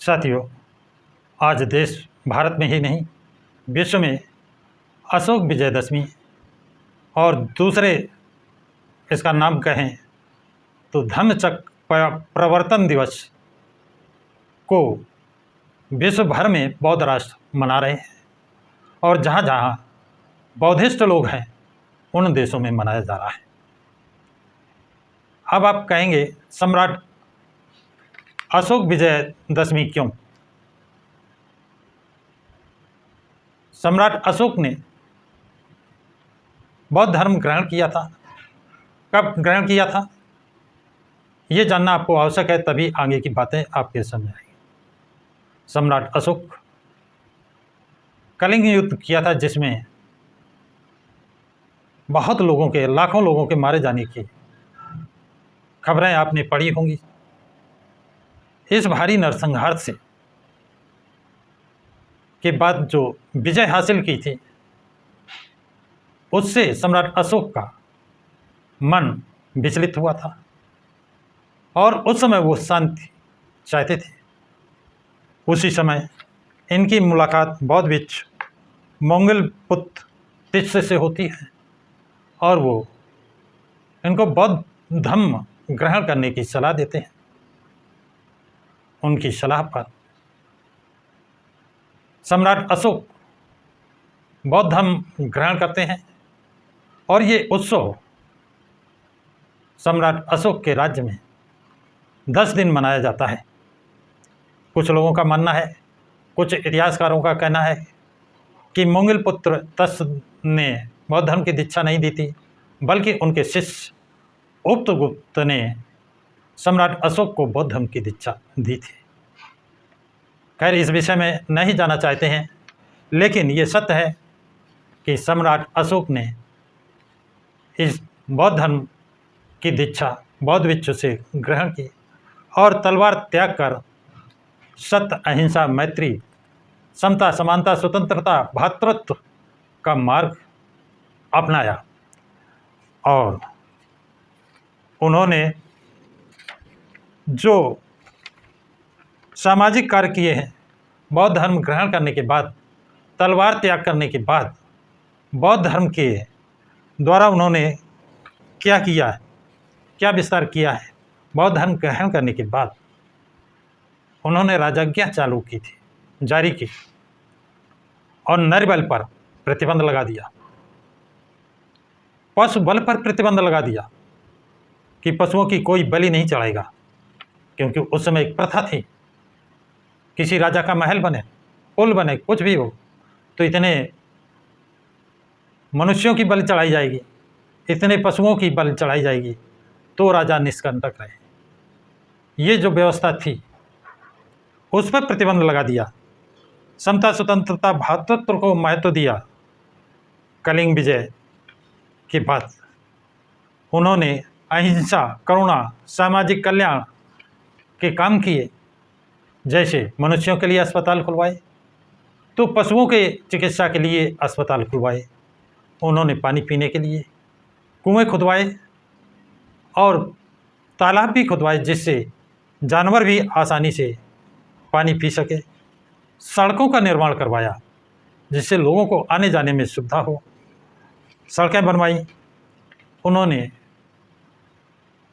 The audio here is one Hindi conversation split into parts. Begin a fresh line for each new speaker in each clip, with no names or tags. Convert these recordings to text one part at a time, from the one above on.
साथियों, आज देश भारत में ही नहीं विश्व में अशोक विजयदशमी और दूसरे इसका नाम कहें तो धम्मचक्र प्रवर्तन दिवस को विश्व भर में बौद्ध राष्ट्र मना रहे हैं और जहाँ जहाँ बौद्धिस्ट लोग हैं उन देशों में मनाया जा रहा है। अब आप कहेंगे सम्राट अशोक विजयदशमी क्यों? सम्राट अशोक ने बौद्ध धर्म ग्रहण किया था। कब ग्रहण किया था ये जानना आपको आवश्यक है, तभी आगे की बातें आपके समझ आएंगी। सम्राट अशोक कलिंग युद्ध किया था जिसमें बहुत लोगों के, लाखों लोगों के मारे जाने की खबरें आपने पढ़ी होंगी। इस भारी नरसंहार से के बाद जो विजय हासिल की थी उससे सम्राट अशोक का मन विचलित हुआ था और उस समय वो शांति चाहते थे। उसी समय इनकी मुलाकात बौद्ध भिक्षु मोंगलपुत्र तिस्स से होती है और वो इनको बौद्ध धर्म ग्रहण करने की सलाह देते हैं। उनकी सलाह पर सम्राट अशोक बौद्ध धर्म ग्रहण करते हैं और ये उत्सव सम्राट अशोक के राज्य में 10 दिन मनाया जाता है। कुछ लोगों का मानना है, कुछ इतिहासकारों का कहना है कि मोंगलपुत्र तिस्स ने बौद्ध धर्म की दीक्षा नहीं दी थी, बल्कि उनके शिष्य उपगुप्त ने सम्राट अशोक को बौद्ध धर्म की दीक्षा दी थी। खैर, इस विषय में नहीं जाना चाहते हैं, लेकिन ये सत्य है कि सम्राट अशोक ने इस बौद्ध धर्म की दीक्षा बौद्ध भिक्षु से ग्रहण की और तलवार त्याग कर सत्य, अहिंसा, मैत्री, समता, समानता, स्वतंत्रता, भ्रातृत्व का मार्ग अपनाया और उन्होंने जो सामाजिक कार्य किए हैं, बौद्ध धर्म ग्रहण करने के बाद, तलवार त्याग करने के बाद, बौद्ध धर्म के द्वारा उन्होंने क्या किया है, क्या विस्तार किया है, बौद्ध धर्म ग्रहण करने के बाद उन्होंने राजज्ञा चालू की थी, जारी की और नर बल पर प्रतिबंध लगा दिया, पशु बल पर प्रतिबंध लगा दिया कि पशुओं की कोई बलि नहीं चढ़ाएगा, क्योंकि उस समय एक प्रथा थी, किसी राजा का महल बने, पुल बने, कुछ भी हो तो इतने मनुष्यों की बलि चढ़ाई जाएगी, इतने पशुओं की बलि चढ़ाई जाएगी तो राजा निष्कंटक रहे। ये जो व्यवस्था थी उस पर प्रतिबंध लगा दिया। समता, स्वतंत्रता, भ्रातृत्व को महत्व दिया। कलिंग विजय के बाद उन्होंने अहिंसा, करुणा, सामाजिक कल्याण के काम किए। जैसे मनुष्यों के लिए अस्पताल खुलवाए तो पशुओं के चिकित्सा के लिए अस्पताल खुलवाए। उन्होंने पानी पीने के लिए कुएं खुदवाए और तालाब भी खुदवाए जिससे जानवर भी आसानी से पानी पी सके। सड़कों का निर्माण करवाया जिससे लोगों को आने जाने में सुविधा हो। सड़कें बनवाई उन्होंने,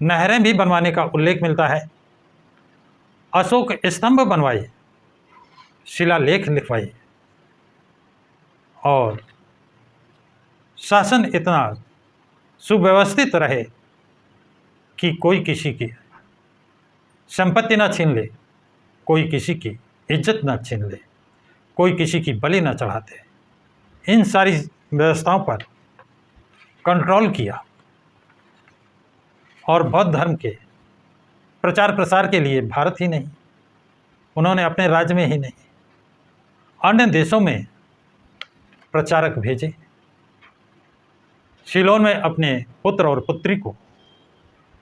नहरें भी बनवाने का उल्लेख मिलता है। अशोक स्तंभ बनवाए, शिलालेख लिखवाए और शासन इतना सुव्यवस्थित रहे कि कोई किसी की संपत्ति ना छीन ले, कोई किसी की इज्जत ना छीन ले, कोई किसी की बलि ना चढ़ाते। इन सारी व्यवस्थाओं पर कंट्रोल किया और बौद्ध धर्म के प्रचार प्रसार के लिए भारत ही नहीं, उन्होंने अपने राज्य में ही नहीं, अन्य देशों में प्रचारक भेजे। सीलोन में अपने पुत्र और पुत्री को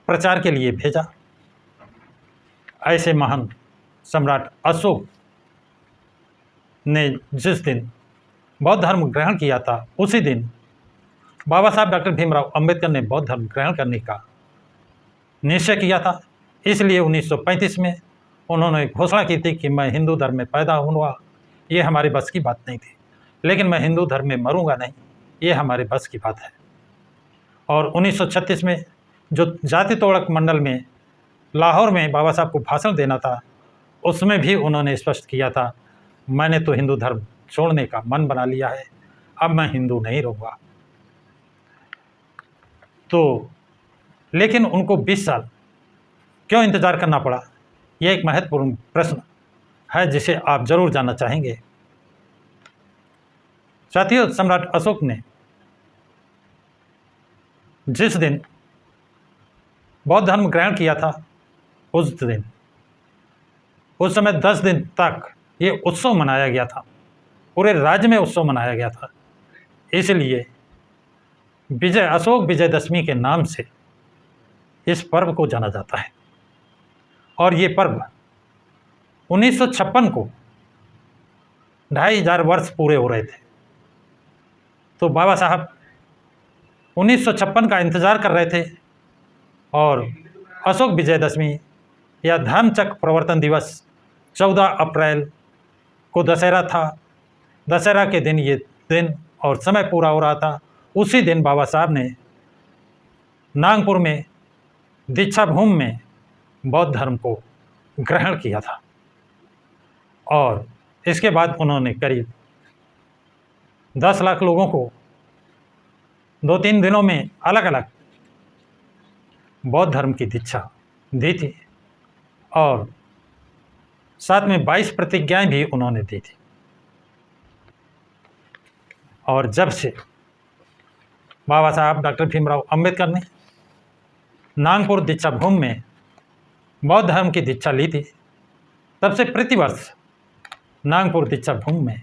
प्रचार के लिए भेजा। ऐसे महान सम्राट अशोक ने जिस दिन बौद्ध धर्म ग्रहण किया था उसी दिन बाबा साहब डॉक्टर भीमराव अंबेडकर ने बौद्ध धर्म ग्रहण करने का निश्चय किया था। इसलिए 1935 में उन्होंने घोषणा की थी कि मैं हिंदू धर्म में पैदा हुआ, ये हमारे बस की बात नहीं थी, लेकिन मैं हिंदू धर्म में मरूंगा नहीं, ये हमारे बस की बात है। और 1936 में जो जाति तोड़क मंडल में लाहौर में बाबा साहब को भाषण देना था, उसमें भी उन्होंने स्पष्ट किया था, मैंने तो हिंदू धर्म छोड़ने का मन बना लिया है, अब मैं हिंदू नहीं रहूँगा। तो लेकिन उनको 20 साल क्यों इंतज़ार करना पड़ा, यह एक महत्वपूर्ण प्रश्न है जिसे आप जरूर जानना चाहेंगे। साथियों, सम्राट अशोक ने जिस दिन बौद्ध धर्म ग्रहण किया था, उस समय 10 दिन तक ये उत्सव मनाया गया था, पूरे राज्य में उत्सव मनाया गया था। इसलिए अशोक विजयदशमी के नाम से इस पर्व को जाना जाता है। और ये पर्व 1956 को 2500 वर्ष पूरे हो रहे थे। तो बाबा साहब 1956 का इंतज़ार कर रहे थे और अशोक विजयदशमी या धर्मचक्र प्रवर्तन दिवस 14 अप्रैल को दशहरा था। दशहरा के दिन ये दिन और समय पूरा हो रहा था। उसी दिन बाबा साहब ने नागपुर में दीक्षा भूमि में बौद्ध धर्म को ग्रहण किया था। और इसके बाद उन्होंने करीब 10 लाख लोगों को 2-3 दिनों में अलग अलग बौद्ध धर्म की दीक्षा दी थी और साथ में 22 प्रतिज्ञाएं भी उन्होंने दी थी। और जब से बाबा साहब डॉक्टर भीमराव अंबेडकर ने नागपुर दीक्षा भूमि में बौद्ध धर्म की दीक्षा ली थी, तब से प्रतिवर्ष नागपुर दीक्षा भूमि में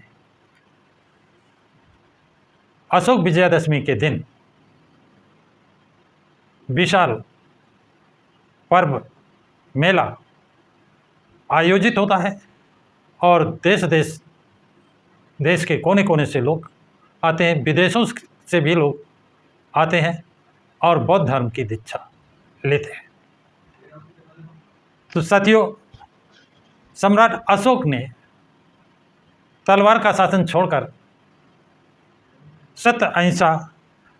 अशोक विजयदशमी के दिन विशाल पर्व मेला आयोजित होता है और देश के कोने कोने से लोग आते हैं, विदेशों से भी लोग आते हैं और बौद्ध धर्म की दीक्षा लेते हैं। तो साथियों, सम्राट अशोक ने तलवार का शासन छोड़कर सत्य, अहिंसा,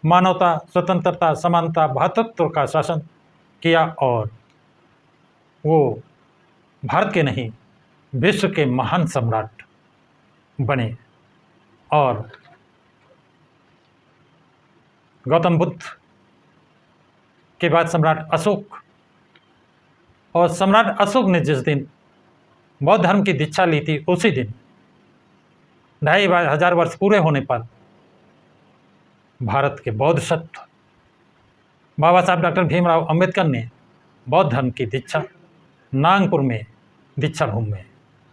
मानवता, स्वतंत्रता, समानता, भ्रातृत्व का शासन किया और वो भारत के नहीं विश्व के महान सम्राट बने। और गौतम बुद्ध के बाद सम्राट अशोक, और सम्राट अशोक ने जिस दिन बौद्ध धर्म की दीक्षा ली थी, उसी दिन 2500 वर्ष पूरे होने पर भारत के बौद्ध सत्व बाबा साहब डॉक्टर भीमराव अंबेडकर ने बौद्ध धर्म की दीक्षा नागपुर में दीक्षा भूमि में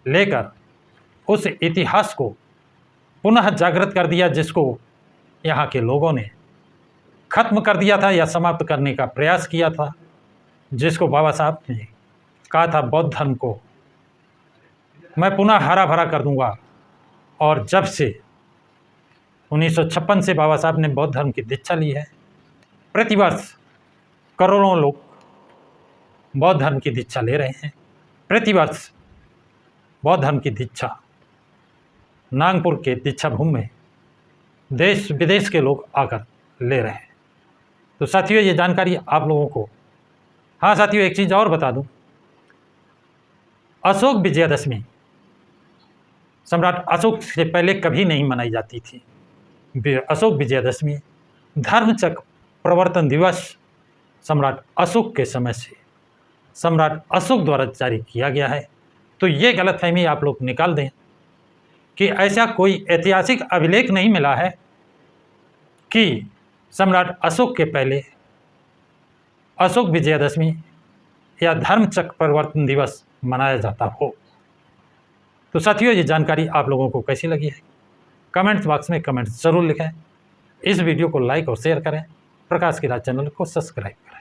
लेकर उस इतिहास को पुनः जागृत कर दिया, जिसको यहाँ के लोगों ने खत्म कर दिया था या समाप्त करने का प्रयास किया था, जिसको बाबा साहब ने कहा था बौद्ध धर्म को मैं पुनः हरा भरा कर दूंगा। और जब से 1956 से बाबा साहब ने बौद्ध धर्म की दीक्षा ली है, प्रतिवर्ष करोड़ों लोग बौद्ध धर्म की दीक्षा ले रहे हैं। प्रतिवर्ष बौद्ध धर्म की दीक्षा नागपुर के दीक्षा भूमि में देश विदेश के लोग आकर ले रहे हैं। तो साथियों, ये जानकारी आप लोगों को, हाँ साथियों, एक चीज़ और बता दूं, अशोक विजयदशमी सम्राट अशोक से पहले कभी नहीं मनाई जाती थी। अशोक विजयदशमी धर्मचक्र प्रवर्तन दिवस सम्राट अशोक के समय से सम्राट अशोक द्वारा जारी किया गया है। तो ये गलतफहमी आप लोग निकाल दें कि ऐसा कोई ऐतिहासिक अभिलेख नहीं मिला है कि सम्राट अशोक के पहले अशोक विजयदशमी या धर्मचक्र प्रवर्तन दिवस मनाया जाता हो। तो साथियों, ये जानकारी आप लोगों को कैसी लगी है, कमेंट्स बॉक्स में कमेंट्स ज़रूर लिखें। इस वीडियो को लाइक और शेयर करें। प्रकाश की राज चैनल को सब्सक्राइब करें।